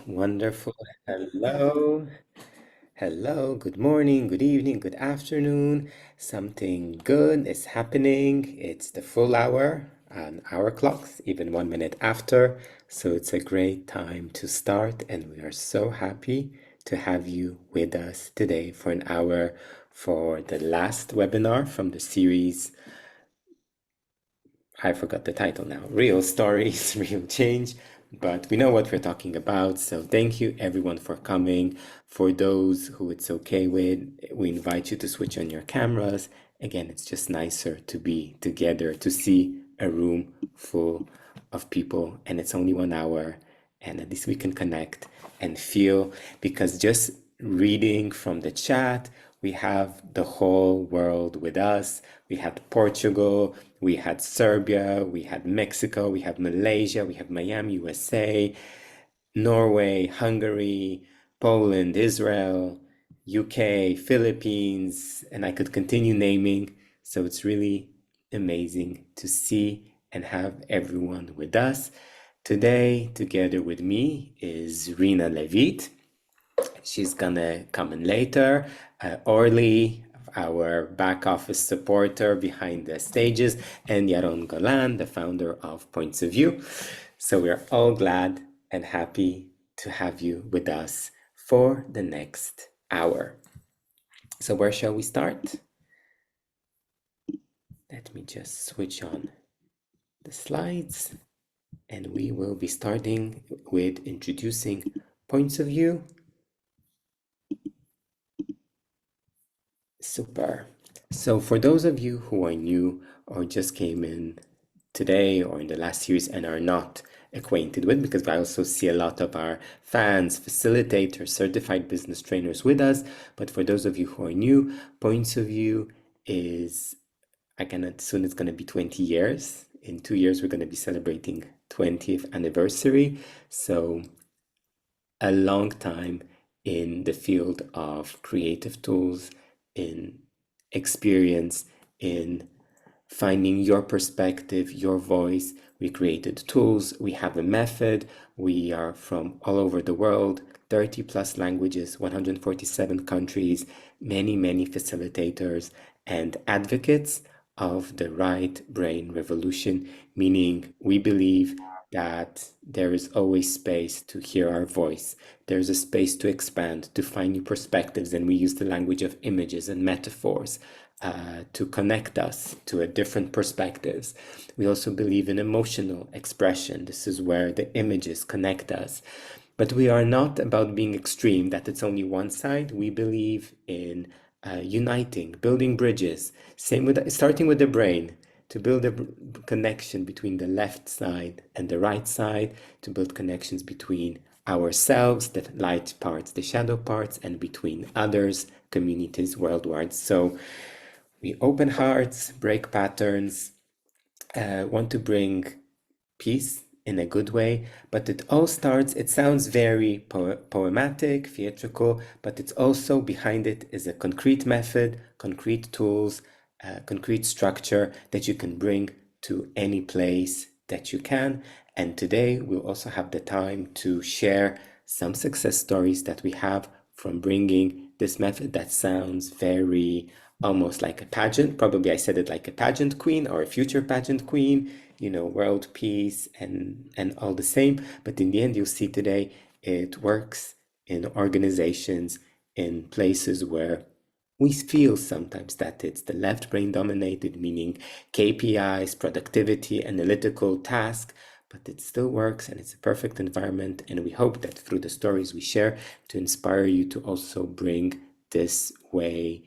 Wonderful. Hello. Hello. Good morning, good evening, good afternoon. Something good is happening. It's the full hour on our clocks, even 1 minute after. So it's a great time to start, and we are so happy to have you with us today for an hour for the last webinar from the series. I forgot the title now. Real stories, real change. But we know what we're talking about. So thank you everyone for coming. For those who it's okay with, we invite you to switch on your cameras. Again, it's just nicer to be together, to see a room full of people. And it's only 1 hour. And at least we can connect and feel, because just reading from the chat, we have the whole world with us. We had Portugal, we had Serbia, we had Mexico, we have Malaysia, we have Miami, USA, Norway, Hungary, Poland, Israel, UK, Philippines, and I could continue naming. So it's really amazing to see and have everyone with us. Today, together with me, is Rina Levit. She's gonna come in later. Orly, our back office supporter behind the stages, and Yaron Golan, the founder of Points of View. So we're all glad and happy to have you with us for the next hour. So where shall we start? Let me just switch on the slides, and we will be starting with introducing Points of View. Super. So for those of you who are new or just came in today or in the last series and are not acquainted with, because I also see a lot of our fans, facilitators, certified business trainers with us, but for those of you who are new, Points of View is, soon it's going to be 20 years. In 2 years, we're going to be celebrating 20th anniversary. So a long time in the field of creative tools, in experience, in finding your perspective, your voice. We created tools, we have a method, we are from all over the world, 30 plus languages, 147 countries, many facilitators and advocates of the right brain revolution, meaning we believe that there is always space to hear our voice. There's a space to expand, to find new perspectives, and we use the language of images and metaphors to connect us to a different perspectives. We also believe in emotional expression. This is where the images connect us. But we are not about being extreme, that it's only one side. We believe in uniting, building bridges, same with starting with the brain, to build a connection between the left side and the right side, to build connections between ourselves, the light parts, the shadow parts, and between others, communities worldwide. So we open hearts, break patterns, want to bring peace in a good way, but it all starts, it sounds very poematic, theatrical, but it's also behind it is a concrete method, concrete tools, concrete structure that you can bring to any place that you can. And today we'll also have the time to share some success stories that we have from bringing this method that sounds very almost like a pageant. Probably I said it like a pageant queen or a future pageant queen, world peace and all the same. But in the end, you'll see today it works in organizations, in places where we feel sometimes that it's the left brain dominated, meaning KPIs, productivity, analytical task, but it still works and it's a perfect environment. And we hope that through the stories we share to inspire you to also bring this way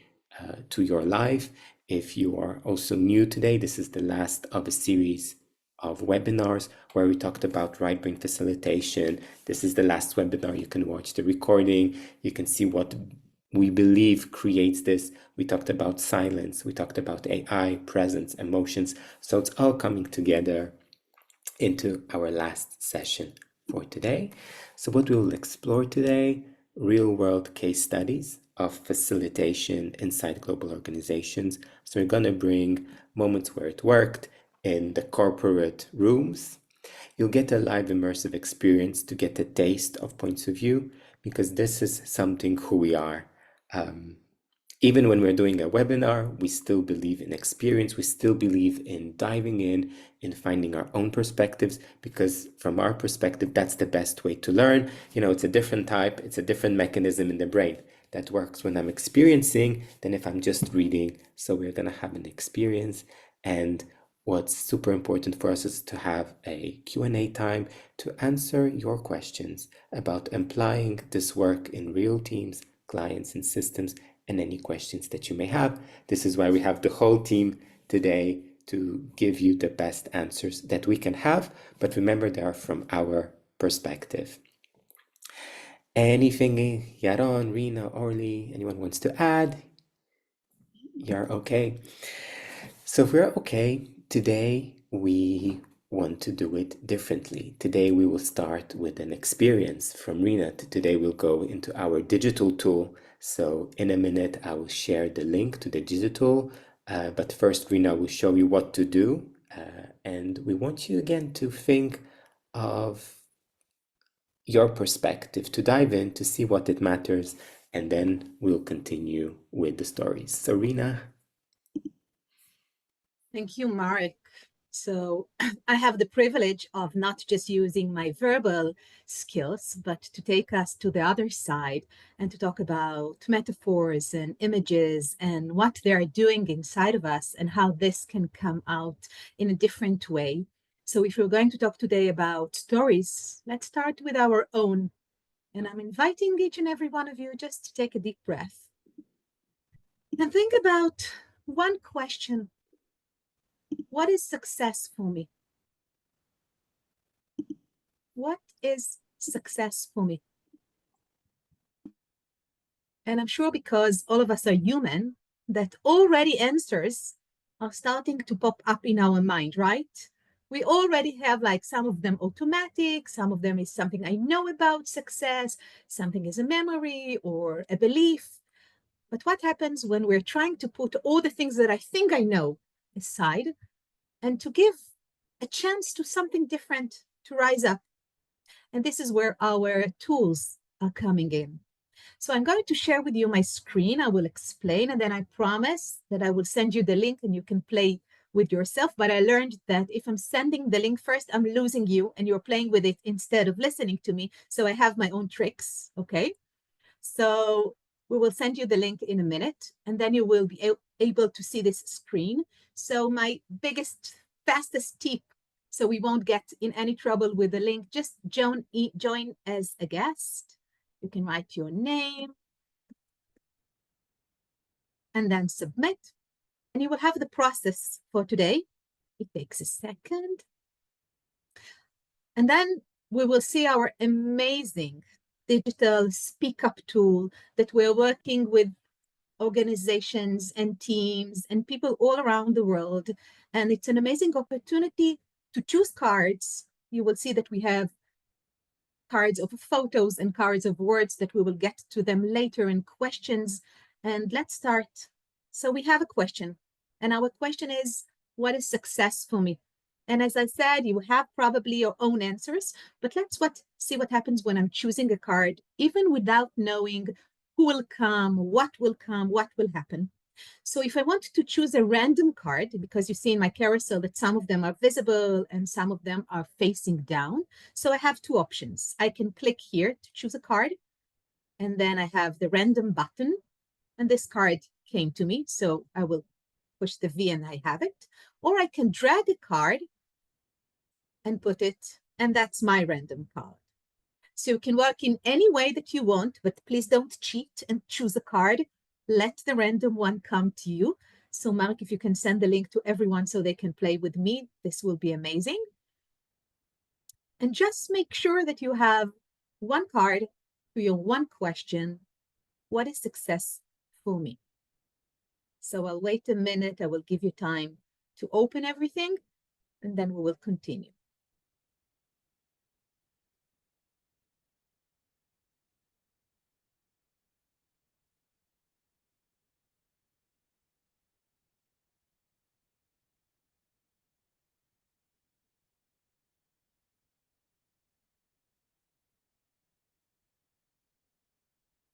to your life. If you are also new today, this is the last of a series of webinars where we talked about right brain facilitation. This is the last webinar. You can watch the recording. You can see what we believe creates this. We talked about silence. We talked about AI, presence, emotions. So it's all coming together into our last session for today. So what we will explore today, real world case studies of facilitation inside global organizations. So we're going to bring moments where it worked in the corporate rooms. You'll get a live immersive experience to get a taste of points of view, because this is something who we are. Even when we're doing a webinar, we still believe in experience. We still believe in diving in finding our own perspectives, because from our perspective, that's the best way to learn. It's a different type, it's a different mechanism in the brain that works when I'm experiencing than if I'm just reading. So we're going to have an experience. And what's super important for us is to have a Q&A time to answer your questions about applying this work in real teams, clients, and systems, and any questions that you may have. This is why we have the whole team today, to give you the best answers that we can have. But remember, they are from our perspective. Anything, Yaron, Rina, Orly, anyone wants to add? You're okay. So if we're okay, today we want to do it differently. Today we will start with an experience from Rina. Today we'll go into our digital tool. So in a minute, I will share the link to the digital. But first, Rina will show you what to do. And we want you again to think of your perspective, to dive in, to see what it matters. And then we'll continue with the stories. So Rina. Thank you, Marek. So I have the privilege of not just using my verbal skills, but to take us to the other side and to talk about metaphors and images and what they're doing inside of us and how this can come out in a different way. So if we're going to talk today about stories, let's start with our own. And I'm inviting each and every one of you just to take a deep breath and think about one question. What is success for me? What is success for me? And I'm sure because all of us are human, that already answers are starting to pop up in our mind, right? We already have like some of them automatic, some of them is something I know about success, something is a memory or a belief. But what happens when we're trying to put all the things that I think I know aside and to give a chance to something different to rise up? And this is where our tools are coming in. So I'm going to share with you my screen. I will explain, and then I promise that I will send you the link and you can play with yourself. But I learned that if I'm sending the link first, I'm losing you and you're playing with it instead of listening to me. So I have my own tricks, okay? So we will send you the link in a minute, and then you will be able to see this screen. So my biggest, fastest tip, so we won't get in any trouble with the link, just join as a guest. You can write your name and then submit, and you will have the process for today. It takes a second. And then we will see our amazing digital speak up tool that we're working with organizations and teams and people all around the world. And it's an amazing opportunity to choose cards. You will see that we have cards of photos and cards of words that we will get to them later in questions. And let's start. So we have a question, and our question is, what is success for me? And as I said, you have probably your own answers, but let's see what happens when I'm choosing a card, even without knowing who will come, what will happen. So if I want to choose a random card, because you see in my carousel that some of them are visible and some of them are facing down. So I have two options. I can click here to choose a card, and then I have the random button, and this card came to me. So I will push the V and I have it. Or I can drag a card and put it, and that's my random card. So you can work in any way that you want, but please don't cheat and choose a card. Let the random one come to you. So Mark, if you can send the link to everyone so they can play with me, this will be amazing. And just make sure that you have one card to your one question. What is success for me? So I'll wait a minute. I will give you time to open everything, and then we will continue.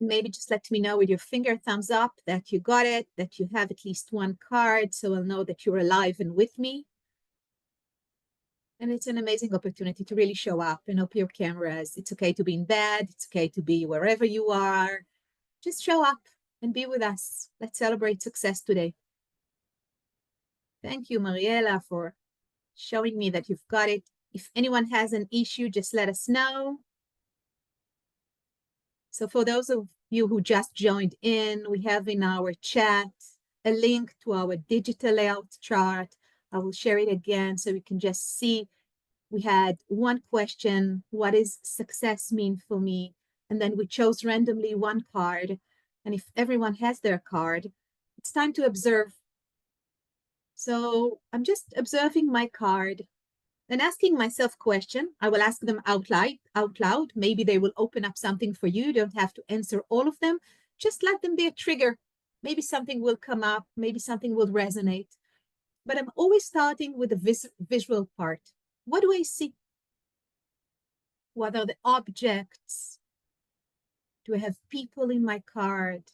Maybe just let me know with your finger thumbs up that you got it, that you have at least one card, so I'll know that you're alive and with me. And it's an amazing opportunity to really show up and open your cameras. It's okay to be in bed. It's okay to be wherever you are. Just show up and be with us. Let's celebrate success today. Thank you, Mariela, for showing me that you've got it. If anyone has an issue, just let us know. So for those of you who just joined in, we have in our chat a link to our digital layout chart. I will share it again so you can just see. We had one question, what does success mean for me? And then we chose randomly one card. And if everyone has their card, it's time to observe. So I'm just observing my card and asking myself question. I will ask them out loud. Maybe they will open up something for you. You don't have to answer all of them. Just let them be a trigger. Maybe something will come up. Maybe something will resonate. But I'm always starting with the visual part. What do I see? What are the objects? Do I have people in my card?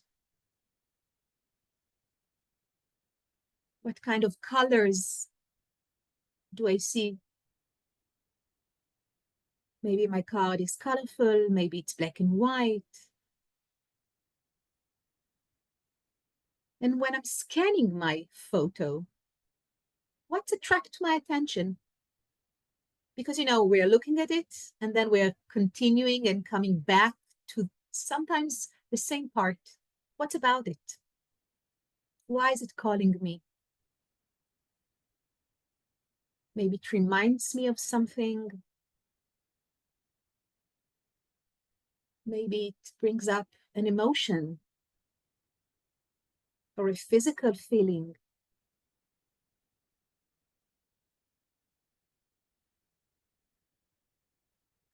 What kind of colors do I see? Maybe my card is colorful. Maybe it's black and white. And when I'm scanning my photo, what's attract my attention? Because, we're looking at it and then we're continuing and coming back to sometimes the same part. What about it? Why is it calling me? Maybe it reminds me of something. Maybe it brings up an emotion or a physical feeling.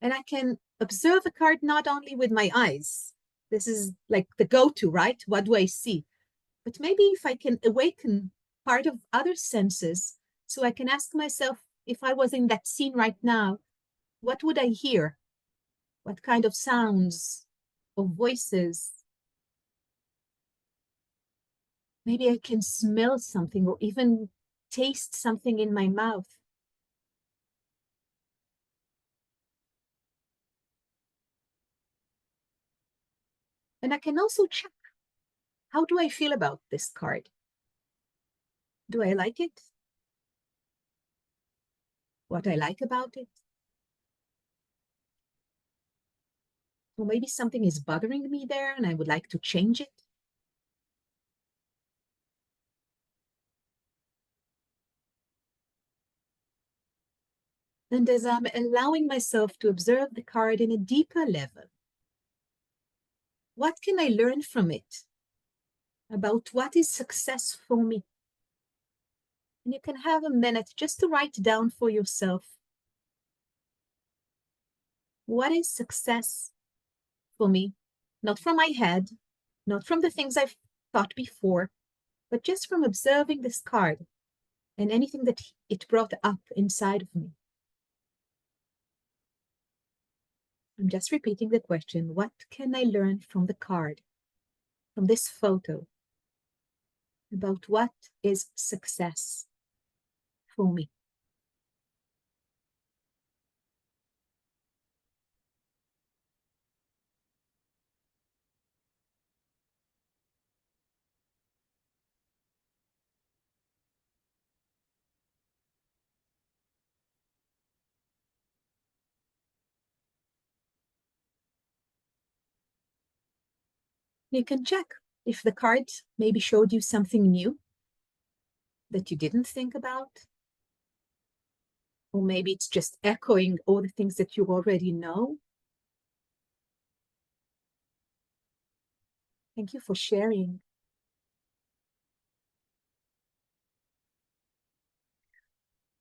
And I can observe a card not only with my eyes. This is like the go-to, right? What do I see? But maybe if I can awaken part of other senses, so I can ask myself, if I was in that scene right now, what would I hear? What kind of sounds or voices? Maybe I can smell something or even taste something in my mouth. And I can also check, how do I feel about this card? Do I like it? What I like about it? Or maybe something is bothering me there and I would like to change it. And as I'm allowing myself to observe the card in a deeper level, what can I learn from it about what is success for me? And you can have a minute just to write down for yourself, what is success for me? Not from my head, not from the things I've thought before, but just from observing this card and anything that it brought up inside of me. I'm just repeating the question, what can I learn from the card, from this photo, about what is success for me? You can check if the card maybe showed you something new that you didn't think about, or maybe it's just echoing all the things that you already know. Thank you for sharing.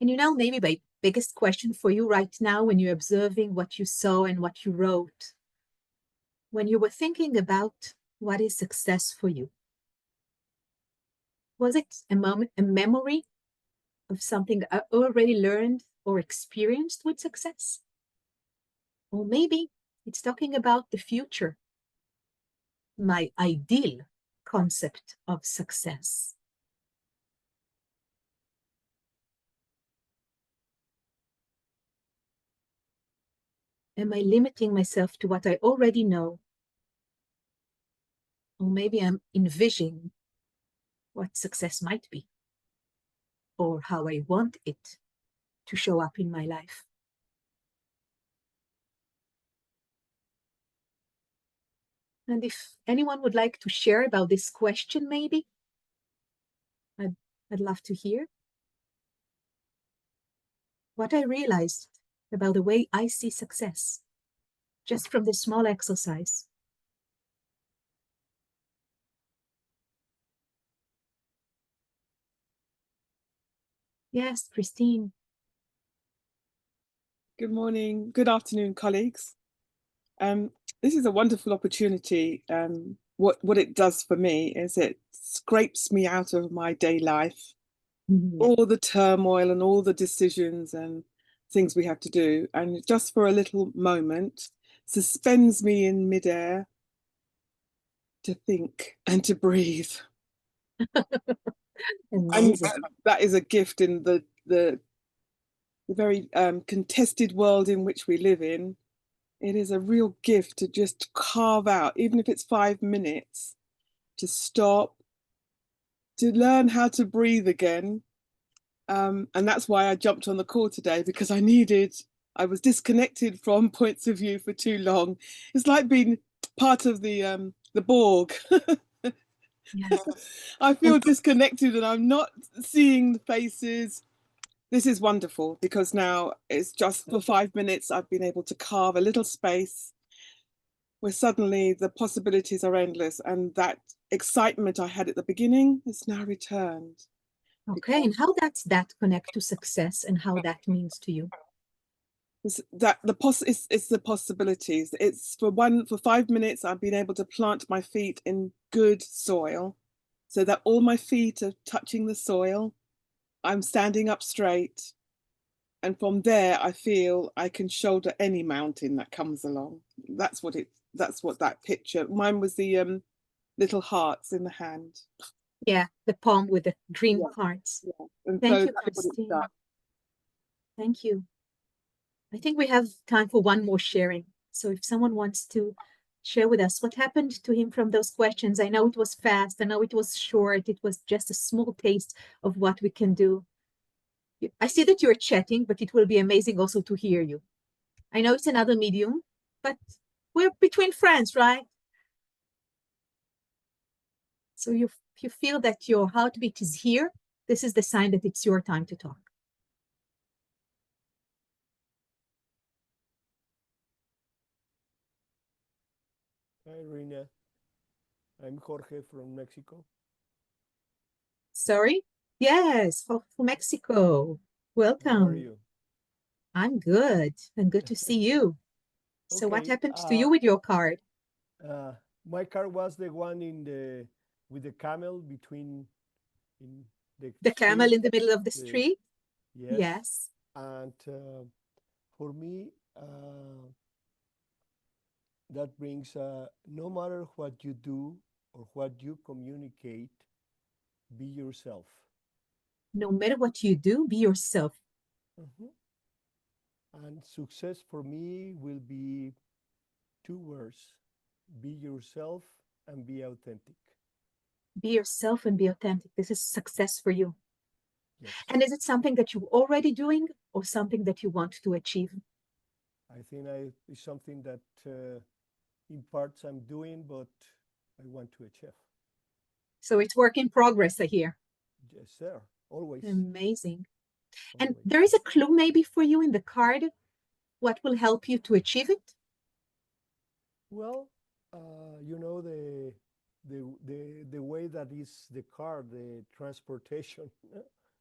And maybe my biggest question for you right now, when you're observing what you saw and what you wrote, when you were thinking about what is success for you, was it a moment, a memory of something I already learned or experienced with success? Or maybe it's talking about the future, my ideal concept of success? Am I limiting myself to what I already know? Or maybe I'm envisioning what success might be, or how I want it to show up in my life. And if anyone would like to share about this question, maybe, I'd love to hear. What I realized about the way I see success, just from this small exercise. Yes, Christine. Good morning, good afternoon, colleagues. This is a wonderful opportunity. What it does for me is it scrapes me out of my day life, all the turmoil and all the decisions and things we have to do, and just for a little moment, suspends me in midair to think and to breathe. Amazing. And that is a gift in the very contested world in which we live in. It is a real gift to just carve out, even if it's 5 minutes, to stop, to learn how to breathe again. And that's why I jumped on the call today, because I was disconnected from points of view for too long. It's like being part of the Borg. Yes. I feel disconnected and I'm not seeing the faces. This is wonderful because now it's just for 5 minutes I've been able to carve a little space where suddenly the possibilities are endless, and that excitement I had at the beginning has now returned. Okay, and how does that connect to success and how that means to you? It's the possibilities. It's for 5 minutes I've been able to plant my feet in good soil so that all my feet are touching the soil. I'm standing up straight. And from there, I feel I can shoulder any mountain that comes along. That's what that picture. Mine was the little hearts in the hand. Yeah, the palm with the green hearts. Yeah. And Thank so you, that's what it's Christine. done. Thank you. I think we have time for one more sharing. So if someone wants to share with us what happened to him from those questions, I know it was fast, I know it was short, it was just a small taste of what we can do. I see that you're chatting, but it will be amazing also to hear you. I know it's another medium, but we're between friends, right? So if you feel that your heartbeat is here, this is the sign that it's your time to talk. Hi, Rina. I'm Jorge from Mexico. Sorry? Yes, from Mexico. Welcome. How are you? I'm good, and good to see you. So what Okay. happened to you with your card? My car was the one with the camel in the The camel street. in the middle of the The, street? yes. Yes. And for me, that brings no matter what you do or what you communicate, be yourself. No matter what you do, be yourself. Mhm. And success for me will be two words: be yourself and be authentic. Be yourself and be authentic. This is success for you. Yes. And is it something that you're already doing or something that you want to achieve? I think it's something that in parts I'm doing, but I want to achieve. So it's work in progress, I hear. Yes, sir. Always. Amazing. And Always. there is a clue maybe for you in the card. What will help you to achieve it? Well, you know the way that is the car, the transportation,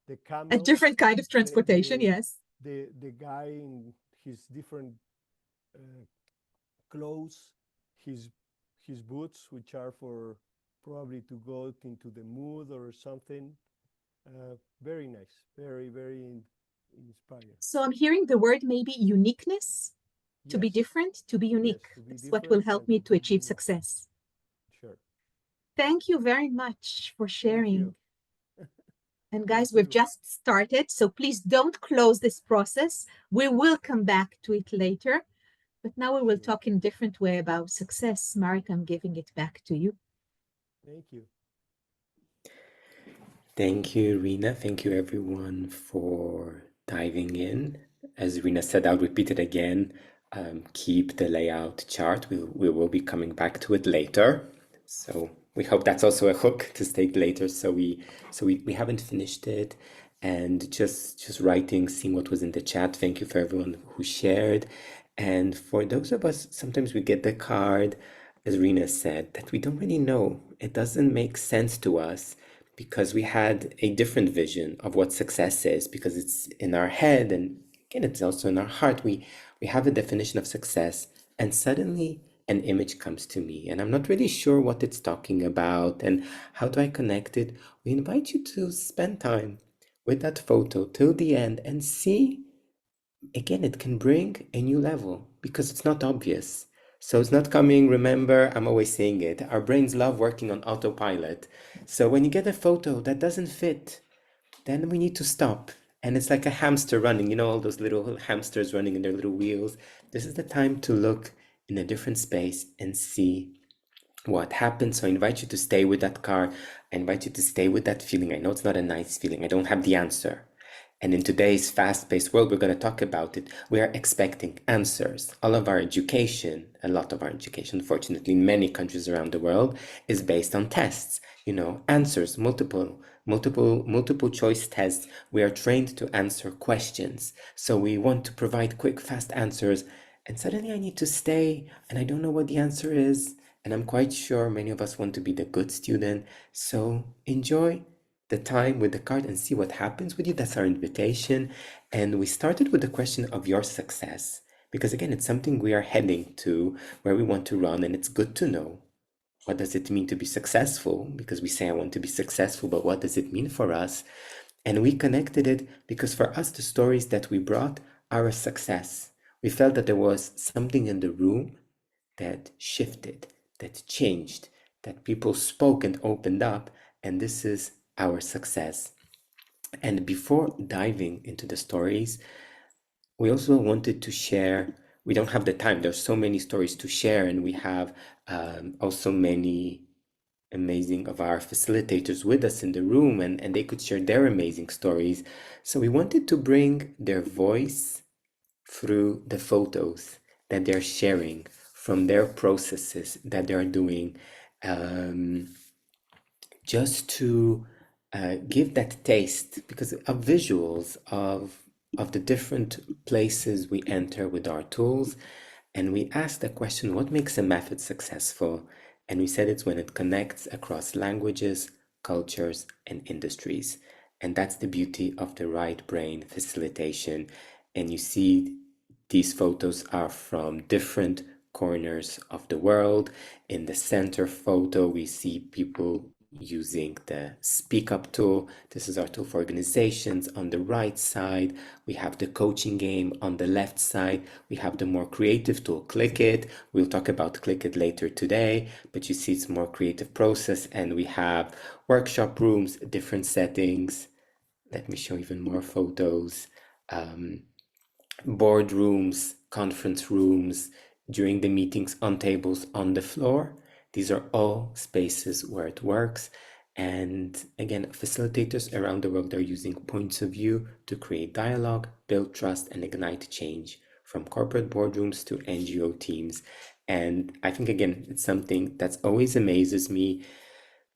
the A camel, different kind of the transportation, the yes. the guy in his different uh, clothes, his his boots, which are for probably to go into the mood or something. Very nice, very inspired. So I'm hearing the word maybe uniqueness, to be Yes, different, to be yes, unique. to be That's what will different help and me to to be achieve unique. success. Sure. Thank you very much for Thank sharing. you. And Thank guys, we've you. just started, so please don't close this process. We will come back to it later. But now we will Yeah. talk in a different way about success. Marek, I'm giving it back to you. Thank you. Thank you, Rena. Thank you, everyone, for diving in. As Rena said, I'll repeat it again. Keep the layout chart. We will be coming back to it later. So we hope that's also a hook to stay later. So we haven't finished it, and just writing, seeing what was in the chat. Thank you for everyone who shared, and for those of us, sometimes we get the card, as Rena said, that we don't really know. It doesn't make sense to us because we had a different vision of what success is, because it's in our head, and again, it's also in our heart. We have a definition of success, and suddenly an image comes to me, and I'm not really sure what it's talking about and how do I connect it. We invite you to spend time with that photo till the end and see. Again, it can bring a new level because it's not obvious. So it's not coming. Remember, I'm always saying it. Our brains love working on autopilot. So when you get a photo that doesn't fit, then we need to stop. And it's like a hamster running, you know, all those little hamsters running in their little wheels. This is the time to look in a different space and see what happens. So I invite you to stay with that card. I invite you to stay with that feeling. I know it's not a nice feeling. I don't have the answer. And in today's fast-paced world, we're going to talk about it. We are expecting answers. All of our education, a lot of our education, fortunately, in many countries around the world, is based on tests. You know, answers, multiple choice tests. We are trained to answer questions. So we want to provide quick, fast answers. And suddenly I need to stay, and I don't know what the answer is. And I'm quite sure many of us want to be the good student. So enjoy the time with the card and see what happens with you. That's our invitation. And we started with the question of your success, because again, it's something we are heading to, where we want to run, and it's good to know. What does it mean to be successful? Because we say, I want to be successful, but what does it mean for us? And we connected it because for us, the stories that we brought are a success. We felt that there was something in the room that shifted, that changed, that people spoke and opened up, and this is our success. And before diving into the stories, we also wanted to share. We don't have the time. There's so many stories to share, and we have also many amazing of our facilitators with us in the room, and they could share their amazing stories. So we wanted to bring their voice through the photos that they're sharing from their processes that they're doing, just to give that taste, because of visuals of the different places we enter with our tools. And we asked the question, what makes a method successful? And we said it's when it connects across languages, cultures, and industries. And that's the beauty of the right brain facilitation. And you see these photos are from different corners of the world. In the center photo, we see people using the Speak Up tool. This is our tool for organizations. On the right side, we have the coaching game. On the left side, we have the more creative tool, Click It. We'll talk about Click It later today, but you see it's more creative process. And we have workshop rooms, different settings. Let me show even more photos. Boardrooms, conference rooms, during the meetings, on tables, on the floor. These are all spaces where it works. And again, facilitators around the world are using points of view to create dialogue, build trust, and ignite change, from corporate boardrooms to NGO teams. And I think, again, it's something that's always amazes me,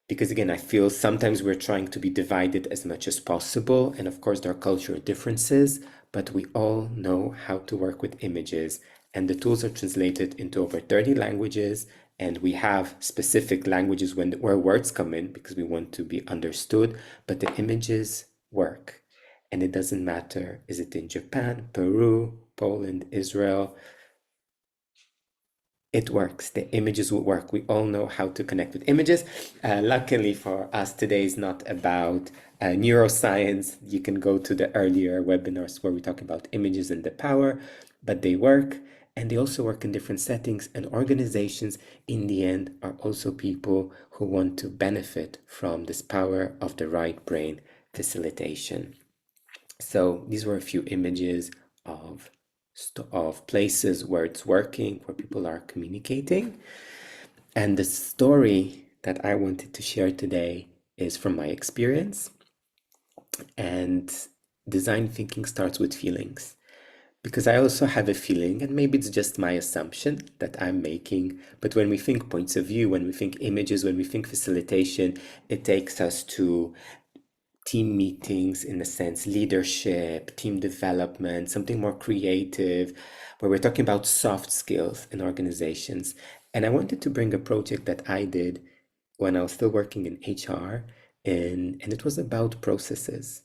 because again, I feel sometimes we're trying to be divided as much as possible. And of course, there are cultural differences, but we all know how to work with images. And the tools are translated into over 30 languages. And we have specific languages where words come in because we want to be understood, but the images work. And it doesn't matter, is it in Japan, Peru, Poland, Israel? It works. The images will work. We all know how to connect with images. Luckily for us, today is not about neuroscience. You can go to the earlier webinars where we talk about images and the power, but they work. and they also work in different settings, and organizations in the end are also people who want to benefit from this power of the right brain facilitation. So these were a few images of places where it's working, where people are communicating. And the story that I wanted to share today is from my experience. And design thinking starts with feelings. Because I also have a feeling, and maybe it's just my assumption that I'm making, but when we think points of view, when we think images, when we think facilitation, it takes us to team meetings, in a sense, leadership, team development, something more creative, where we're talking about soft skills in organizations. And I wanted to bring a project that I did when I was still working in HR, and it was about processes.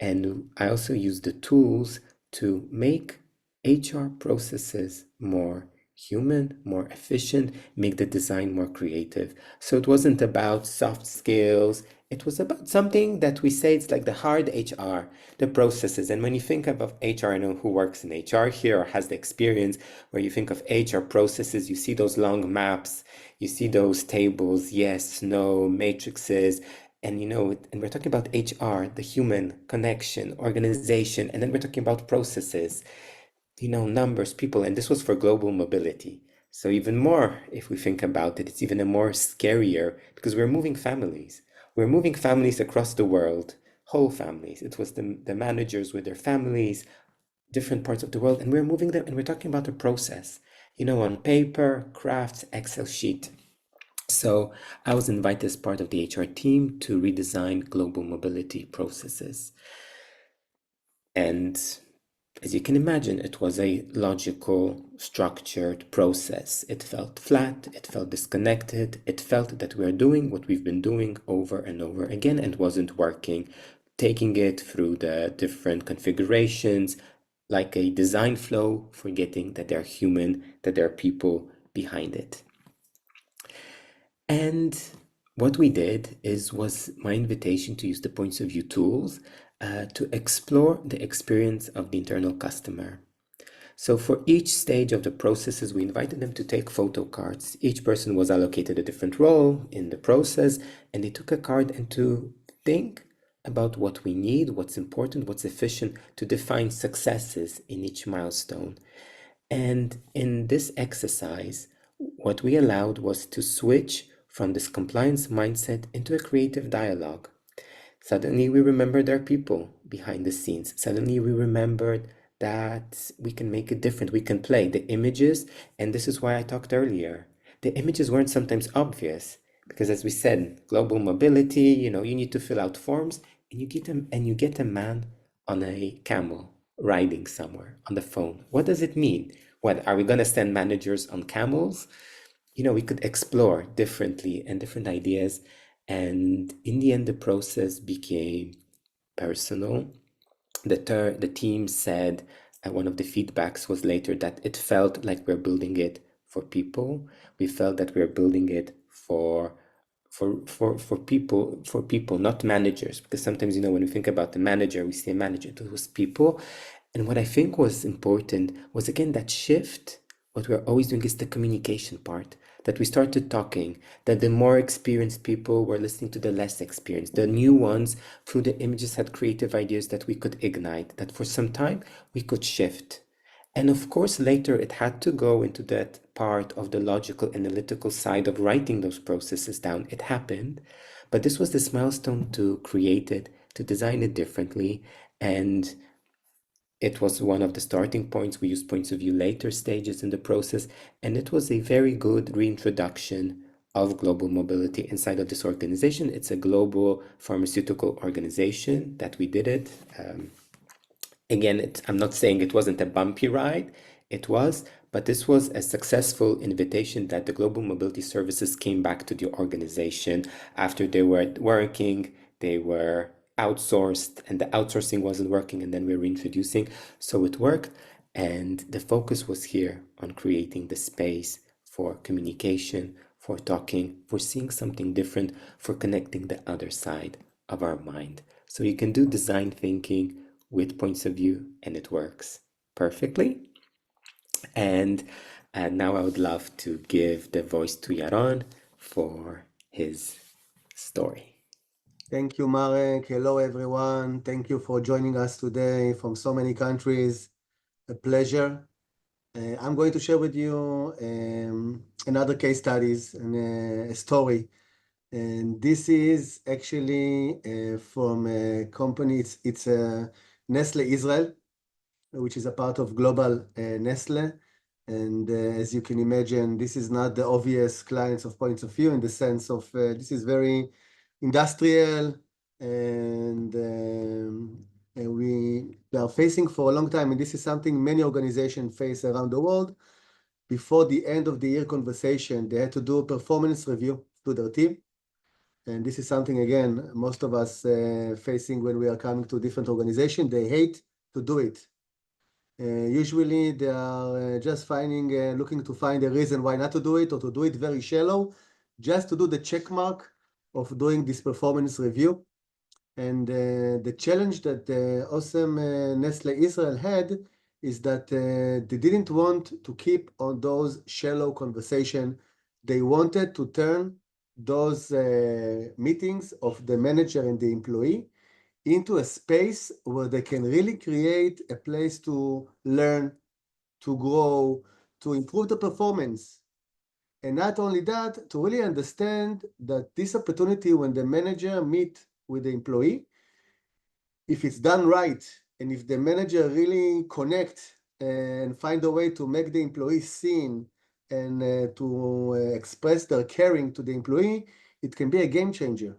And I also use the tools to make HR processes more human, more efficient, make the design more creative. So it wasn't about soft skills. It was about something that we say it's like the hard HR, the processes. And when you think about HR, I know who works in HR here or has the experience, where you think of HR processes, you see those long maps, you see those tables, yes, no, matrices, and and we're talking about HR, the human connection, organization, and then we're talking about processes, numbers, people, and this was for global mobility. So even more, if we think about it, it's even a more scarier because we're moving families. We're moving families across the world, whole families. It was the managers with their families, different parts of the world, and we're moving them, and we're talking about a process, on paper, crafts, Excel sheet. So I was invited as part of the HR team to redesign global mobility processes. And as you can imagine, it was a logical, structured process. It felt flat, it felt disconnected, it felt that we are doing what we've been doing over and over again and wasn't working, taking it through the different configurations, like a design flow, forgetting that they're human, that there are people behind it. And what we did was my invitation to use the points of view tools to explore the experience of the internal customer. So for each stage of the processes, we invited them to take photo cards. Each person was allocated a different role in the process, and they took a card and to think about what we need, what's important, what's efficient, to define successes in each milestone. And in this exercise, what we allowed was to switch from this compliance mindset into a creative dialogue. Suddenly we remembered our people behind the scenes. Suddenly we remembered that we can make it different. We can play the images, and this is why I talked earlier. The images weren't sometimes obvious because, as we said, global mobility, you need to fill out forms, and you get a man on a camel riding somewhere on the phone. What does it mean? What are we going to send managers on camels? We could explore differently and different ideas. And in the end, the process became personal. The team said, one of the feedbacks was later that it felt like we're building it for people. We felt that we're building it for people, not managers. Because sometimes, when we think about the manager, we see a manager, it was people. And what I think was important was, again, that shift. What we're always doing is the communication part, that we started talking, that the more experienced people were listening to the less experienced. The new ones, through the images, had creative ideas that we could ignite, that for some time we could shift. And of course, later it had to go into that part of the logical, analytical side of writing those processes down. It happened, but this was this milestone to create it, to design it differently, and it was one of the starting points. We used points of view later stages in the process, and it was a very good reintroduction of global mobility inside of this organization. It's a global pharmaceutical organization that we did it. Again, I'm not saying it wasn't a bumpy ride, it was, but this was a successful invitation that the global mobility services came back to the organization after they were working, they were outsourced, and the outsourcing wasn't working, and then we were reintroducing. So it worked, and the focus was here on creating the space for communication, for talking, for seeing something different, for connecting the other side of our mind. So you can do design thinking with points of view, and it works perfectly. And now I would love to give the voice to Yaron for his story. Thank you, Marek. Hello, everyone. Thank you for joining us today from so many countries. A pleasure. I'm going to share with you another case studies and a story. And this is actually from a company. It's Nestlé Israel, which is a part of global Nestlé. And as you can imagine, this is not the obvious clients of points of view in the sense of this is very industrial, and we are facing for a long time, and this is something many organizations face around the world. Before the end of the year conversation, they had to do a performance review to their team. And this is something, again, most of us facing when we are coming to different organizations. They hate to do it. Usually they are just looking to find a reason why not to do it, or to do it very shallow, just to do the check mark of doing this performance review. And the challenge that awesome Nestlé Israel had is that they didn't want to keep on those shallow conversation. They wanted to turn those meetings of the manager and the employee into a space where they can really create a place to learn, to grow, to improve the performance. And not only that, to really understand that this opportunity when the manager meet with the employee, if it's done right, and if the manager really connect and find a way to make the employee seen and to express their caring to the employee, it can be a game changer.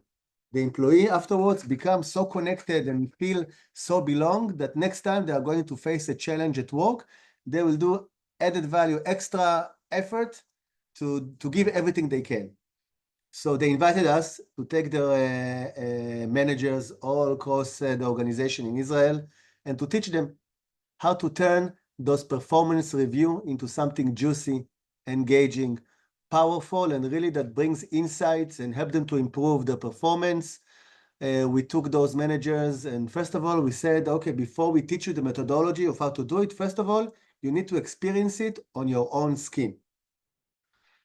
The employee afterwards becomes so connected and feel so belong that next time they are going to face a challenge at work, they will do added value, extra effort to give everything they can. So they invited us to take their managers all across the organization in Israel and to teach them how to turn those performance review into something juicy, engaging, powerful, and really that brings insights and help them to improve their performance. We took those managers, and first of all, we said, okay, before we teach you the methodology of how to do it, first of all, you need to experience it on your own skin.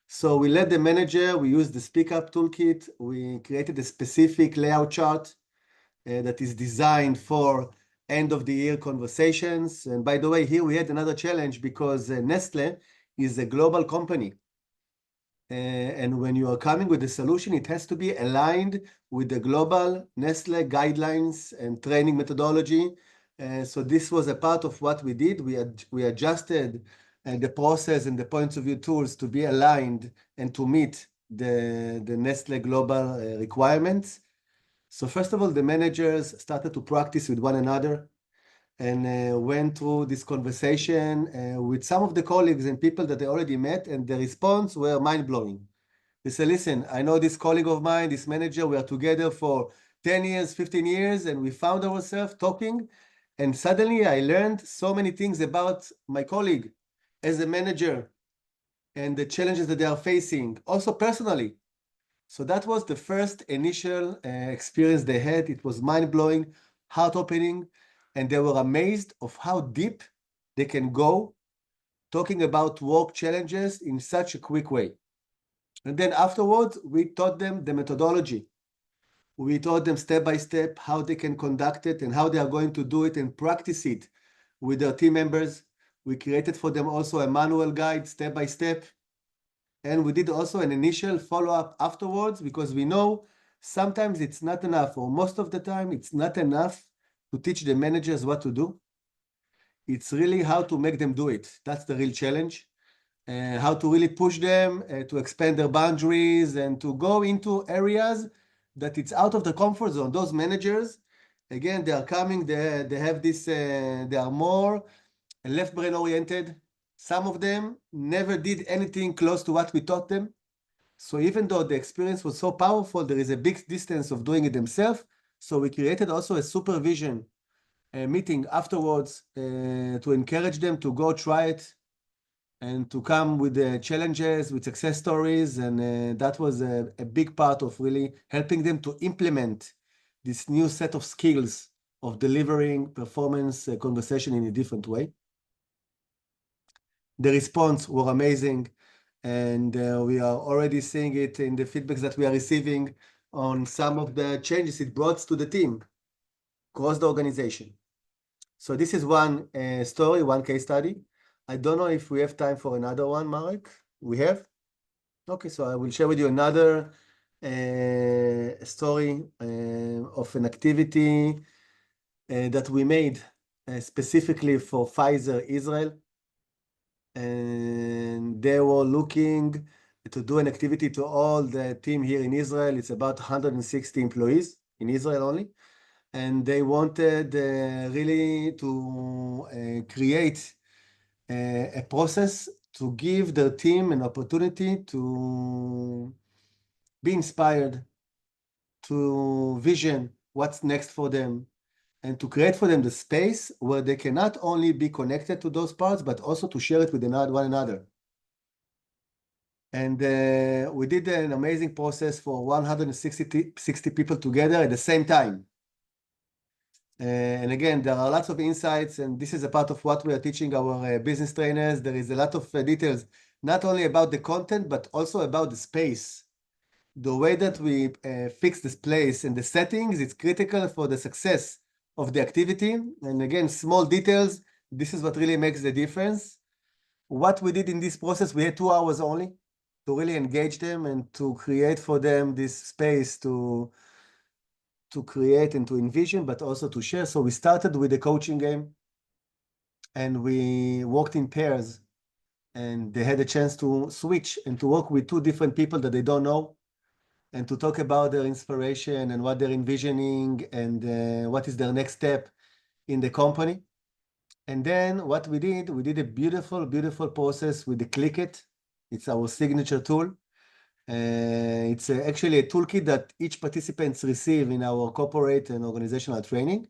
So we let the manager, we used the Speak Up toolkit, we created a specific layout chart that is designed for end of the year conversations. And by the way, here we had another challenge because Nestlé is a global company. And when you are coming with a solution, it has to be aligned with the global Nestlé guidelines and training methodology. So this was a part of what we did. We adjusted the process and the points of view tools to be aligned and to meet the Nestlé global requirements. So first of all, the managers started to practice with one another and went through this conversation with some of the colleagues and people that they already met, and the response were mind-blowing. They said, listen, I know this colleague of mine, this manager, we are together for 10 years, 15 years, and we found ourselves talking, and suddenly I learned so many things about my colleague as a manager and the challenges that they are facing, also personally. So that was the first initial experience they had. It was mind-blowing, heart-opening, and they were amazed of how deep they can go talking about work challenges in such a quick way. And then afterwards, we taught them the methodology. We taught them step by step how they can conduct it and how they are going to do it and practice it with their team members. We created for them also a manual guide, step by step. And we did also an initial follow-up afterwards, because we know sometimes it's not enough, or most of the time it's not enough to teach the managers what to do. It's really how to make them do it. That's the real challenge. How to really push them to expand their boundaries and to go into areas that it's out of the comfort zone. Those managers, again, they are coming, they have this, they are more left brain oriented. Some of them never did anything close to what we taught them. So even though the experience was so powerful, there is a big distance of doing it themselves. So we created also a supervision meeting afterwards to encourage them to go try it and to come with the challenges, with success stories. And that was a big part of really helping them to implement this new set of skills of delivering performance conversation in a different way. The response were amazing, and we are already seeing it in the feedbacks that we are receiving on some of the changes it brought to the team across the organization. So this is one story, one case study. I don't know if we have time for another one, Marek. We have? Okay, so I will share with you another story of an activity that we made specifically for Pfizer Israel. And they were looking to do an activity to all the team here in Israel. It's about 160 employees in Israel only. And they wanted really to create a process to give their team an opportunity to be inspired, to vision what's next for them, and to create for them the space where they can not only be connected to those parts, but also to share it with one another. And we did an amazing process for 160 people together at the same time. And again, there are lots of insights, and this is a part of what we are teaching our business trainers. There is a lot of details, not only about the content, but also about the space. The way that we fix this place and the settings, it's critical for the success of the activity. And again, small details, this is what really makes the difference. What we did in this process, we had 2 hours only to really engage them and to create for them this space to create and to envision, but also to share. So we started with a coaching game, and we worked in pairs, and they had a chance to switch and to work with 2 different people that they don't know, and to talk about their inspiration and what they're envisioning and what is their next step in the company. And then what we did a beautiful, beautiful process with the Click It. It's our signature tool. It's actually a toolkit that each participant receives in our corporate and organizational training.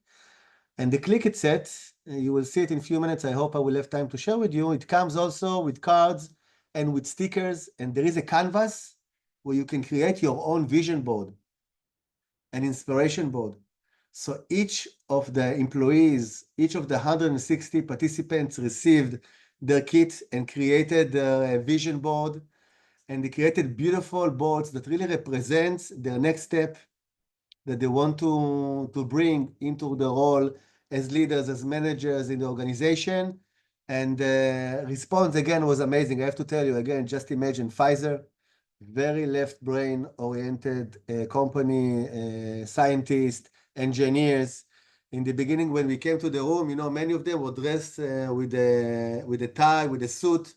And the Click It set, you will see it in a few minutes. I hope I will have time to share with you. It comes also with cards and with stickers, and there is a canvas where you can create your own vision board, an inspiration board. So each of the employees, each of the 160 participants received their kit and created their vision board, and they created beautiful boards that really represents their next step that they want to bring into the role as leaders, as managers in the organization. And the response, again, was amazing. I have to tell you, again, just imagine Pfizer, very left-brain oriented company, scientists, engineers. In the beginning, when we came to the room, you know, many of them were dressed with a tie, with a suit.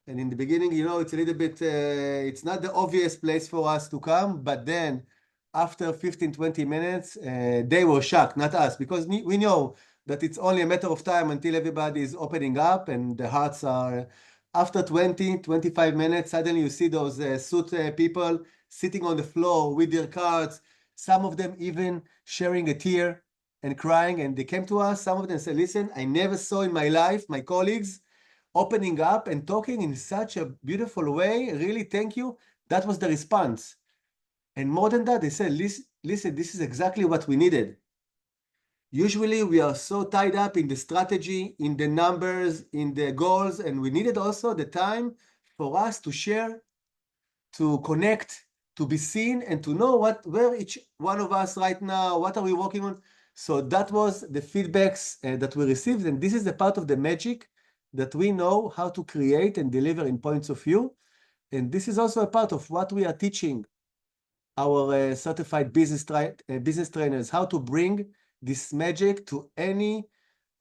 And in the beginning, you know, it's a little bit, it's not the obvious place for us to come. But then after 15, 20 minutes, they were shocked, not us, because we know that it's only a matter of time until everybody is opening up and the hearts are, after 20, 25 minutes, suddenly you see those suit people sitting on the floor with their cards, some of them even sharing a tear and crying. And they came to us, some of them said, listen, I never saw in my life my colleagues opening up and talking in such a beautiful way. Really, thank you. That was the response. And more than that, they said, listen, this is exactly what we needed. Usually, we are so tied up in the strategy, in the numbers, in the goals, and we needed also the time for us to share, to connect, to be seen, and to know where each one of us right now, what are we working on. So that was the feedbacks that we received, and this is the part of the magic that we know how to create and deliver in points of view. And this is also a part of what we are teaching our certified business trainers, how to bring this magic to any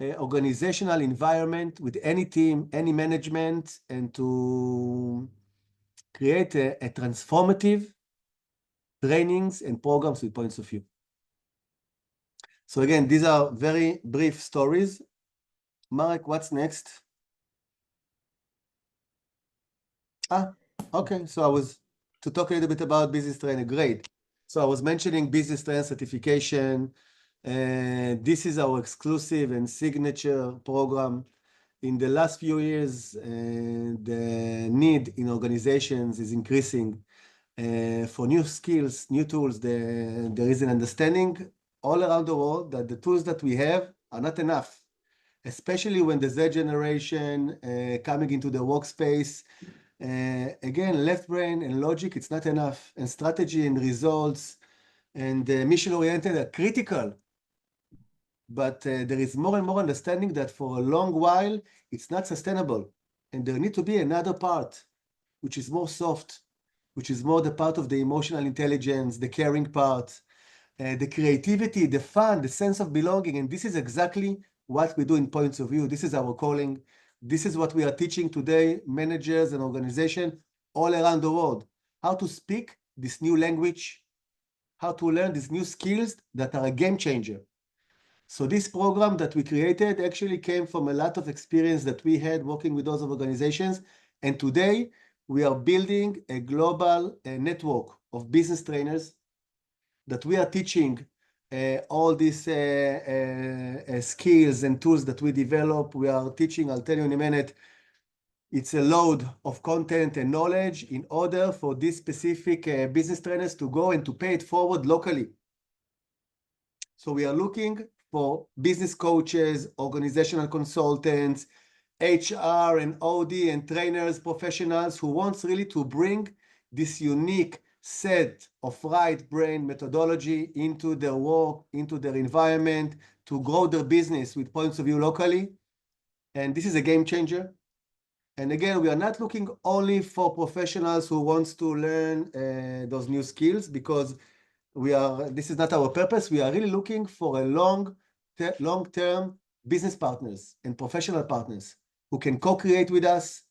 organizational environment with any team, any management, and to create a transformative trainings and programs with points of view. So again, these are very brief stories. Marek, what's next? Okay, so I was to talk a little bit about business trainer. Great. So I was mentioning business trainer certification. This is our exclusive and signature program. In the last few years, the need in organizations is increasing for new skills, new tools. There is an understanding all around the world that the tools that we have are not enough. especially when the Z generation coming into the workspace. Again, left brain and logic, it's not enough. And strategy and results and mission-oriented are critical. But there is more and more understanding that for a long while, it's not sustainable. And there need to be another part, which is more soft, which is more the part of the emotional intelligence, the caring part, the creativity, the fun, the sense of belonging. And this is exactly what we do in Points of View. This is our calling. This is what we are teaching today, managers and organizations all around the world, how to speak this new language, how to learn these new skills that are a game changer. So this program that we created actually came from a lot of experience that we had working with those organizations. And today we are building a global network of business trainers that we are teaching all these skills and tools that we develop. We are teaching, I'll tell you in a minute, it's a load of content and knowledge in order for these specific business trainers to go and to pay it forward locally. So we are looking for business coaches, organizational consultants, HR and OD and trainers, professionals who wants really to bring this unique set of right brain methodology into their work, into their environment, to grow their business with Points of View locally. And this is a game changer. And again, we are not looking only for professionals who wants to learn those new skills, because this is not our purpose. We are really looking for a long-term business partners and professional partners who can co-create with us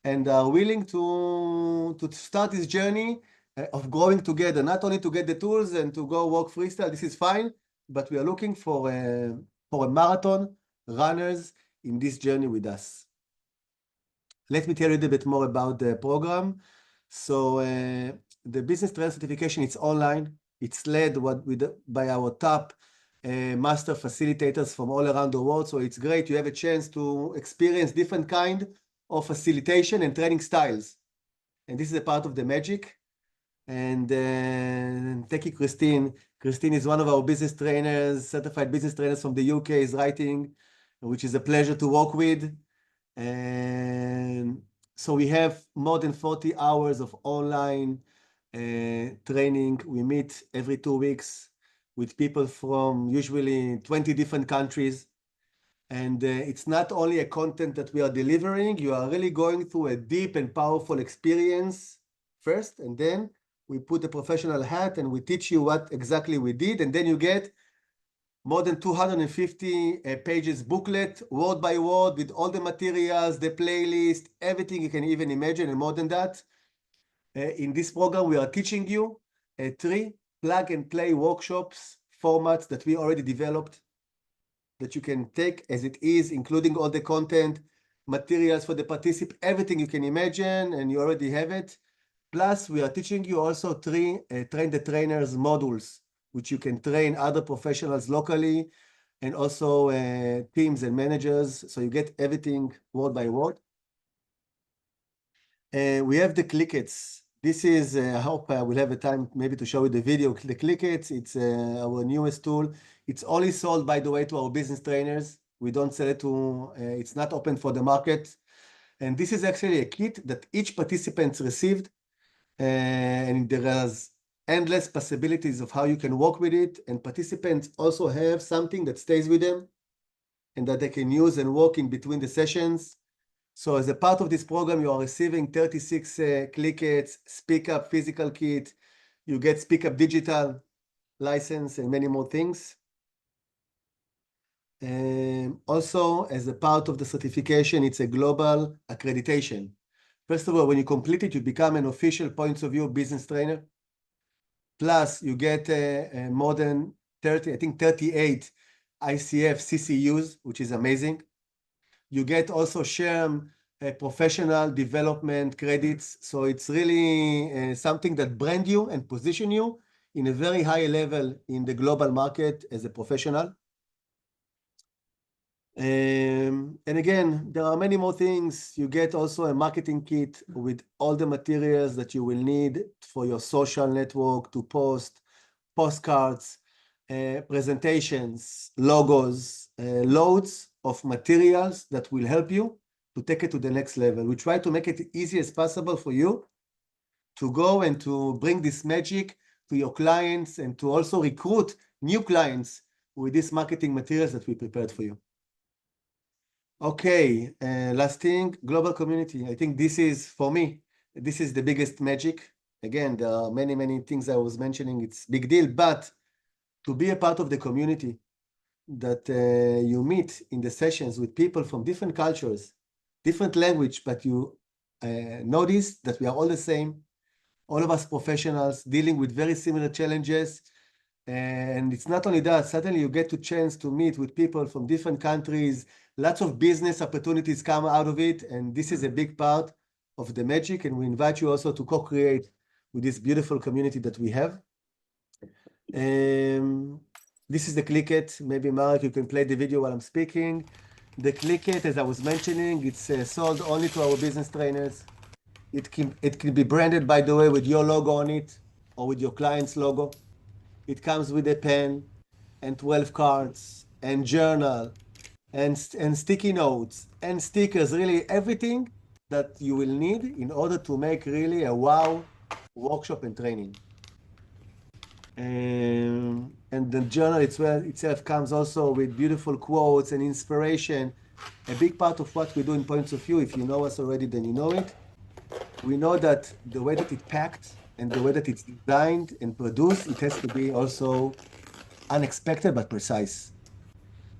and are willing to start this journey of growing together, not only to get the tools and to go work freestyle. This is fine, but we are looking for a marathon runners in this journey with us. Let me tell you a little bit more about the program. So the business trainer certification, it's online. It's led by our top master facilitators from all around the world. So it's great. You have a chance to experience different kind of facilitation and training styles. And this is a part of the magic. And thank you, Christine. Christine is one of our business trainers, certified business trainers from the UK, is writing, which is a pleasure to work with. And so we have more than 40 hours of online training. We meet every 2 weeks with people from usually 20 different countries. And it's not only a content that we are delivering, you are really going through a deep and powerful experience first, and then we put the professional hat and we teach you what exactly we did, and then you get more than 250 pages booklet, word by word, with all the materials, the playlist, everything you can even imagine, and more than that. In this program, we are teaching you 3 plug-and-play workshops formats that we already developed that you can take as it is, including all the content, materials for the participant, everything you can imagine, and you already have it. Plus, we are teaching you also 3 Train the Trainers modules, which you can train other professionals locally, and also teams and managers. So you get everything word by word. We have the Clickets. This is, I hope I will have a time maybe to show you the video. The Clickets, it's our newest tool. It's only sold, by the way, to our business trainers. We don't sell it to, it's not open for the market. And this is actually a kit that each participant received. And there is endless possibilities of how you can work with it. And participants also have something that stays with them and that they can use and work in between the sessions. So as a part of this program, you are receiving 36 Clickets, Speak Up physical kit. You get Speak Up digital license and many more things. Also, as a part of the certification, it's a global accreditation. First of all, when you complete it, you become an official Points of View business trainer. Plus, you get more than 30, I think 38 ICF CCUs, which is amazing. You get also SHRM professional development credits. So it's really something that brand you and position you in a very high level in the global market as a professional. And again, there are many more things. You get also a marketing kit with all the materials that you will need for your social network to post, postcards, presentations, logos, loads of materials that will help you to take it to the next level. We try to make it easy as possible for you to go and to bring this magic to your clients and to also recruit new clients with these marketing materials that we prepared for you. Okay, last thing, global community. I think this is, for me, this is the biggest magic. Again, there are many, many things I was mentioning. It's big deal, but to be a part of the community that you meet in the sessions with people from different cultures, different language, but you notice that we are all the same, all of us professionals dealing with very similar challenges. And it's not only that, suddenly you get to chance to meet with people from different countries, lots of business opportunities come out of it, and this is a big part of the magic, and we invite you also to co-create with this beautiful community that we have. This is the Click It. Maybe Mark, you can play the video while I'm speaking. The Click It, as I was mentioning, it's sold only to our business trainers. It can be branded, by the way, with your logo on it or with your client's logo. It comes with a pen and 12 cards and journal and sticky notes and stickers, really everything that you will need in order to make really a wow workshop and training. And the journal itself comes also with beautiful quotes and inspiration. A big part of what we do in Points of View, if you know us already, then you know it. We know that the way that it's packed and the way that it's designed and produced, it has to be also unexpected but precise.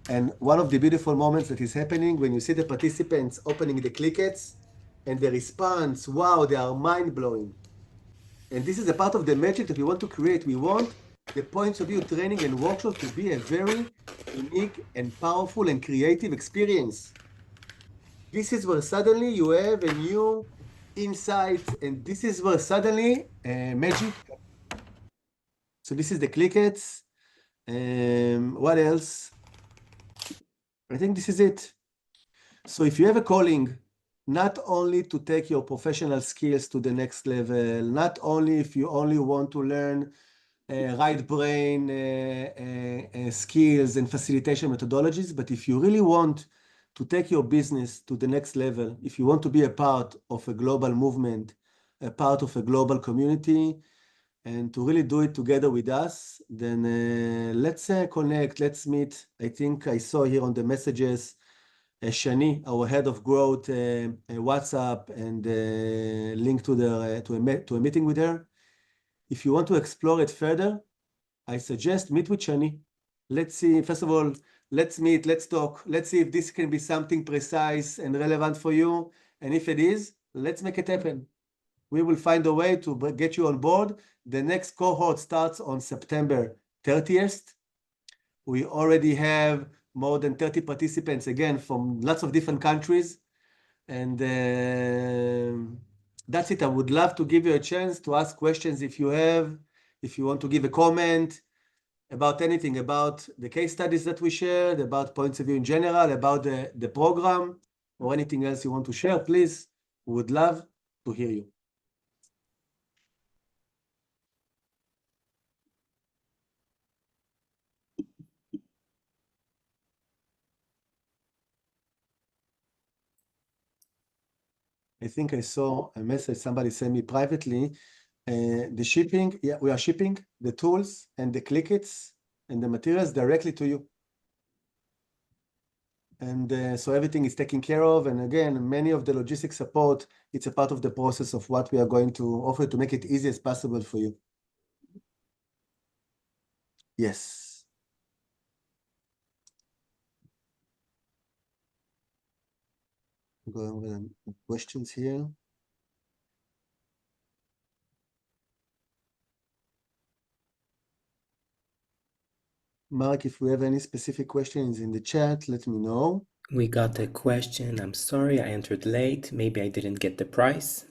And one of the beautiful moments that is happening when you see the participants opening the Clickets and the response, wow, they are mind-blowing. And this is a part of the magic that we want to create. We want the Points of View training and workshop to be a very unique and powerful and creative experience. This is where suddenly you have a new insight, and this is where suddenly magic. So this is the Clickets. What else? I think this is it. So if you have a calling, not only to take your professional skills to the next level, not only if you only want to learn right brain skills and facilitation methodologies, but if you really want to take your business to the next level, if you want to be a part of a global movement, a part of a global community, and to really do it together with us, then let's connect, let's meet. I think I saw here on the messages, Shani, our head of growth, WhatsApp, and link to a meeting with her. If you want to explore it further, I suggest meet with Shani. Let's see, first of all, let's meet, let's talk. Let's see if this can be something precise and relevant for you. And if it is, let's make it happen. We will find a way to get you on board. The next cohort starts on September 30th. We already have more than 30 participants, again, from lots of different countries. And that's it. I would love to give you a chance to ask questions if you have, if you want to give a comment about anything, about the case studies that we shared, about Points of View in general, about the program, or anything else you want to share, please. We would love to hear you. I think I saw a message somebody sent me privately. The shipping, yeah, we are shipping the tools and the Clickets and the materials directly to you. And so everything is taken care of. And again, many of the logistics support, it's a part of the process of what we are going to offer to make it easy as possible for you. Yes. Going over the questions here. Mark, if we have any specific questions in the chat, let me know. We got a question. I'm sorry, I entered late. Maybe I didn't get the price.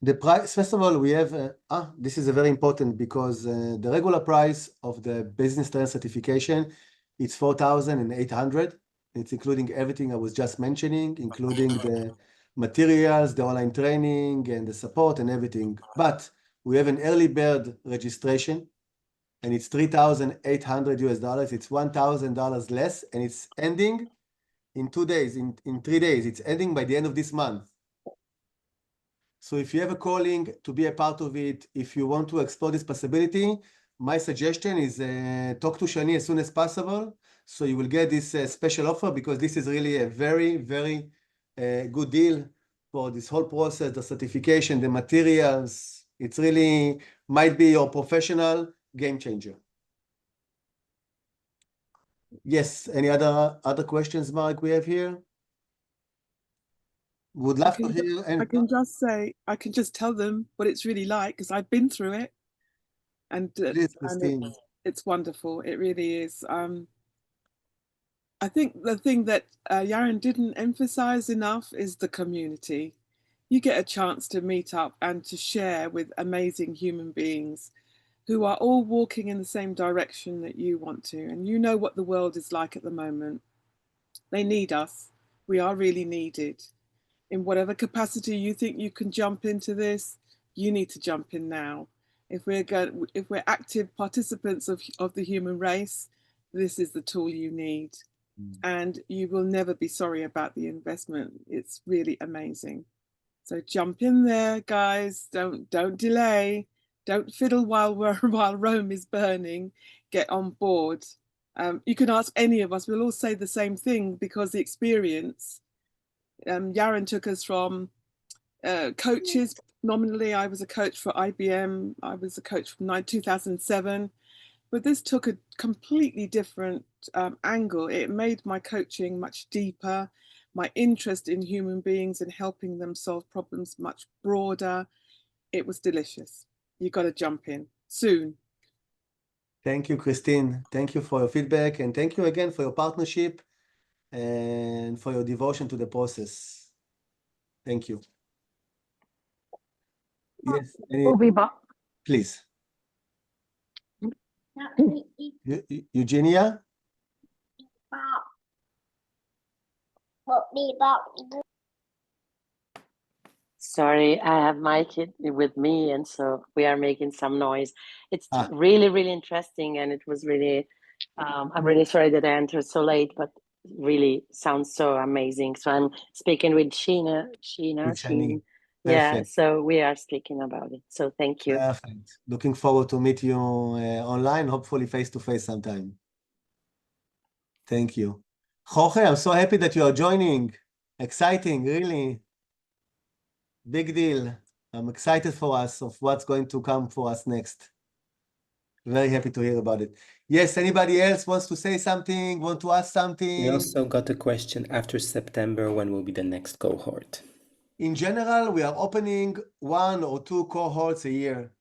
The price, first of all, we have, this is a very important because the regular price of the business trainer certification, it's 4,800. It's including everything I was just mentioning, including the materials, the online training, and the support and everything. But we have an early bird registration and it's $3,800. It's $1,000 less, and it's ending in 2 days, in 3 days. It's ending by the end of this month. So if you have a calling to be a part of it, if you want to explore this possibility, my suggestion is talk to Shani as soon as possible. So you will get this special offer, because this is really a very, very good deal for this whole process, the certification, the materials. It's really might be your professional game changer. Yes, any other questions, Mark, we have here? Would love to hear. I can just tell them what it's really like, because I've been through it, and Please, Christine. it's wonderful. It really is. I think the thing that Yaron didn't emphasize enough is the community. You get a chance to meet up and to share with amazing human beings who are all walking in the same direction that you want to. And you know what the world is like at the moment. They need us. We are really needed. In whatever capacity you think you can jump into this, you need to jump in now. If we're active participants of the human race, this is the tool you need. And you will never be sorry about the investment. It's really amazing. So jump in there, guys. Don't delay. Don't fiddle while Rome is burning. Get on board. You can ask any of us. We'll all say the same thing, because the experience. Yaron took us from coaches. Nominally, I was a coach for IBM. I was a coach from 2007. But this took a completely different angle. It made my coaching much deeper, my interest in human beings and helping them solve problems much broader. It was delicious. You got to jump in soon. Thank you, Christine. Thank you for your feedback, and thank you again for your partnership and for your devotion to the process. Thank you. Yes, please. Eugenia? Sorry, I have my kid with me, and so we are making some noise. It's really, really interesting, and it was really, I'm really sorry that I entered so late, but really sounds so amazing. So I'm speaking with Sheena. Yeah, so we are speaking about it. So thank you. Perfect. Looking forward to meet you online, hopefully face-to-face sometime. Thank you. Jorge, I'm so happy that you are joining. Exciting, really. Big deal. I'm excited for us of what's going to come for us next. Very happy to hear about it. Yes, anybody else wants to say something, want to ask something? We also got a question after September, when will be the next cohort? In general, we are opening 1 or 2 cohorts a year.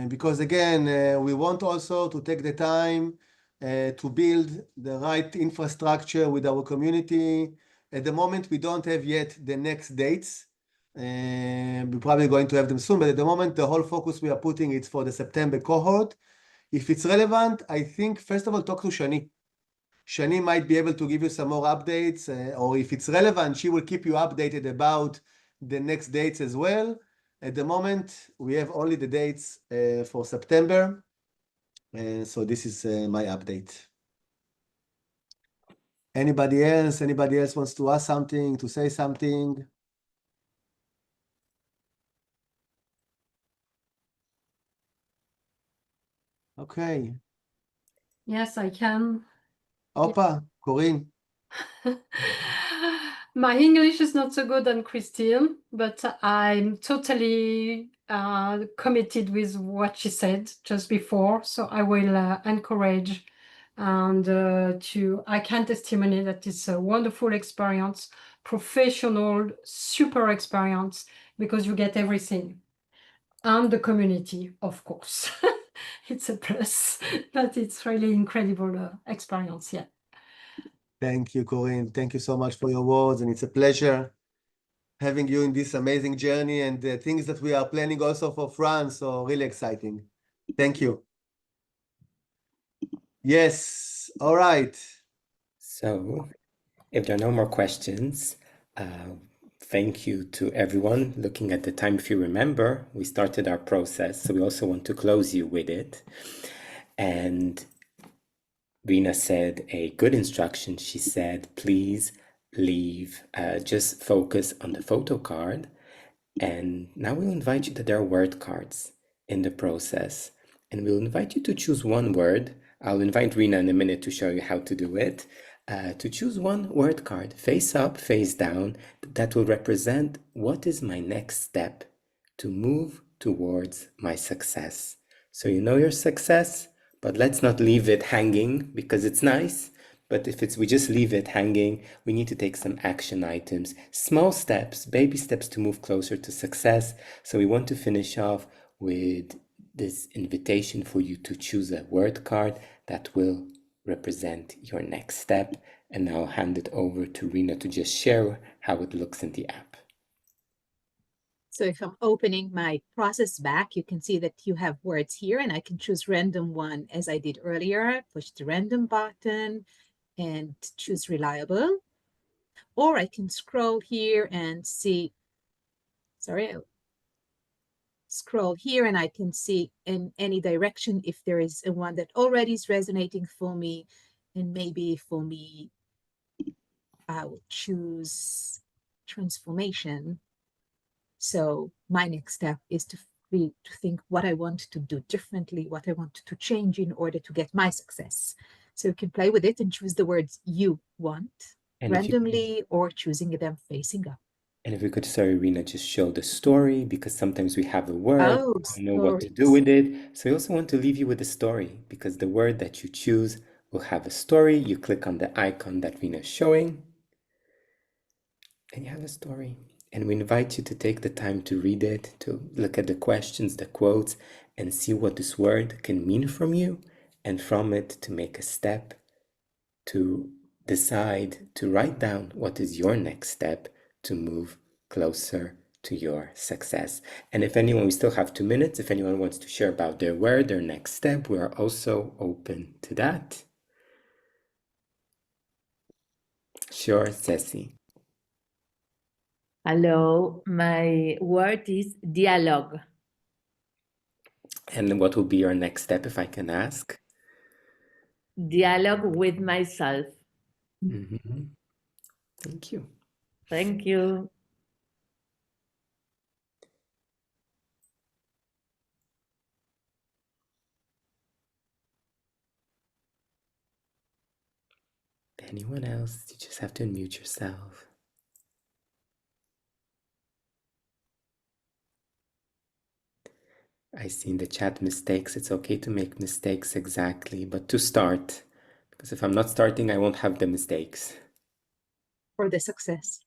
Because again, we want also to take the time to build the right infrastructure with our community. At the moment, we don't have yet the next dates. We're probably going to have them soon, but at the moment, the whole focus we are putting is for the September cohort. If it's relevant, I think, first of all, talk to Shani. Shani might be able to give you some more updates, or if it's relevant, she will keep you updated about the next dates as well. At the moment, we have only the dates for September. So this is my update. Anybody else? Anybody else wants to ask something, to say something? Okay. Yes, I can. Opa, Corinne. My English is not so good on Christine, but I'm totally committed with what she said just before. So I will encourage and I can testimony that it's a wonderful experience, professional, super experience, because you get everything. And the community, of course. It's a plus, but it's really incredible experience, yeah. Thank you, Corinne. Thank you so much for your words, and it's a pleasure having you in this amazing journey and the things that we are planning also for France. So really exciting. Thank you. Yes. All right. So if there are no more questions, thank you to everyone. Looking at the time, if you remember, we started our process, so we also want to close you with it. And Rina said a good instruction. She said, please leave, just focus on the photo card. And now we'll invite you that there are word cards in the process. And we'll invite you to choose one word. I'll invite Rina in a minute to show you how to do it. To choose one word card, face up, face down, that will represent what is my next step to move towards my success. So you know your success, but let's not leave it hanging because it's nice. But if we just leave it hanging, we need to take some action items, small steps, baby steps to move closer to success. So we want to finish off with this invitation for you to choose a word card that will represent your next step. And now I'll hand it over to Rina to just share how it looks in the app. So if I'm opening my process back, you can see that you have words here, and I can choose random one as I did earlier, push the random button and choose reliable. Or I can scroll here and see, scroll here and I can see in any direction if there is a one that already is resonating for me. And maybe for me, I will choose transformation. So my next step is to think what I want to do differently, what I want to change in order to get my success. So you can play with it and choose the words you want And randomly or choosing them facing up. And if we could, sorry, Rina, just show the story, because sometimes we have a word, Oh, don't know what to do stories. with it. So we also want to leave you with a story, because the word that you choose will have a story. You click on the icon that Rina is showing, and you have a story. And we invite you to take the time to read it, to look at the questions, the quotes, and see what this word can mean from you, and from it to make a step to decide to write down what is your next step to move closer to your success. And if anyone, we still have 2 minutes, if anyone wants to share about their word, their next step, we are also open to that. Sure, Ceci. Hello, my word is dialogue. And what will be your next step, if I can ask? Dialogue with myself. Mm-hmm. Thank you. Thank you. Anyone else? You just have to unmute yourself. I see in the chat mistakes. It's okay to make mistakes, exactly, but to start. Because if I'm not starting, I won't have the mistakes. For the success.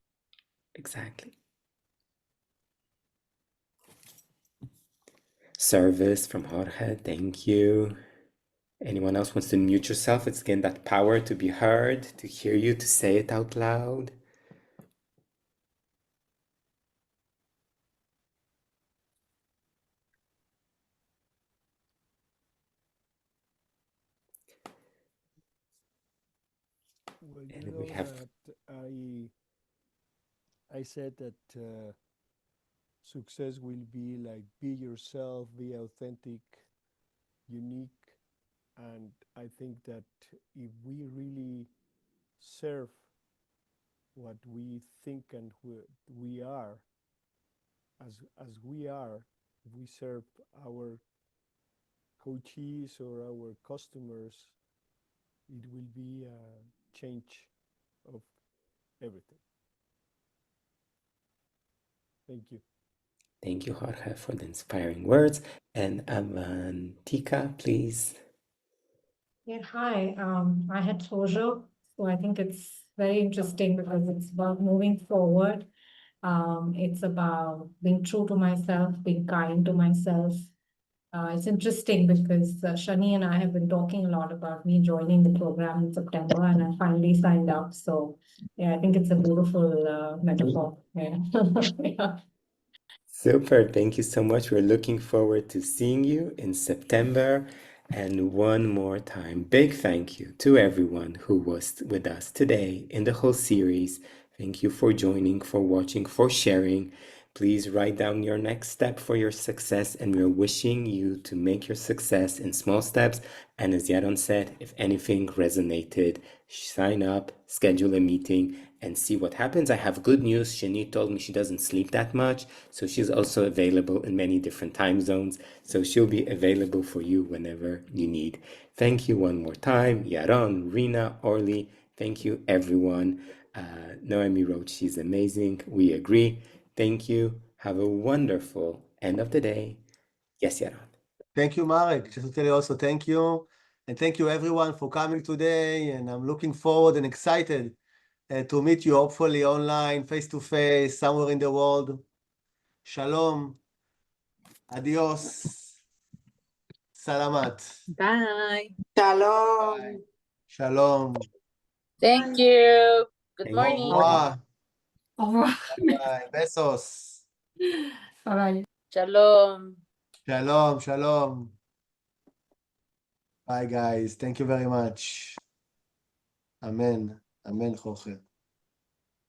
Exactly. Service from Jorge, thank you. Anyone else wants to mute yourself? It's again that power to be heard, to hear you, to say it out loud. Well, you And know we have that I said that success will be like be yourself, be authentic, unique, and I think that if we really serve what we think and we are, as we are, if we serve our coaches or our customers, it will be a change of everything. Thank you. Thank you, Jorge, for the inspiring words. And Avantika, please. Yeah, hi. I had closure, so I think it's very interesting because it's about moving forward. It's about being true to myself, being kind to myself. It's interesting because Shani and I have been talking a lot about me joining the program in September, and I finally signed up. So, yeah, I think it's a beautiful metaphor. Yeah. Yeah. Super. Thank you so much. We're looking forward to seeing you in September. And one more time, big thank you to everyone who was with us today in the whole series. Thank you for joining, for watching, for sharing. Please write down your next step for your success, and we're wishing you to make your success in small steps. And as Yaron said, if anything resonated, sign up, schedule a meeting, and see what happens. I have good news. Shani told me she doesn't sleep that much, so she's also available in many different time zones. So she'll be available for you whenever you need. Thank you one more time, Yaron, Rina, Orly. Thank you, everyone. Noemi wrote, she's amazing. We agree. Thank you. Have a wonderful end of the day. Yes, Yaron. Thank you, Marek. Just to tell you also, thank you. And thank you, everyone, for coming today. And I'm looking forward and excited to meet you, hopefully online, face-to-face, somewhere in the world. Shalom. Adios. Salamat. Bye. Shalom. Bye. Shalom. Thank you. Good Thank morning. you. Au revoir. Au revoir. Bye. Besos. Bye bye. Shalom. Shalom. Shalom. Bye, guys. Thank you very much. Amen. Amen, Jorge.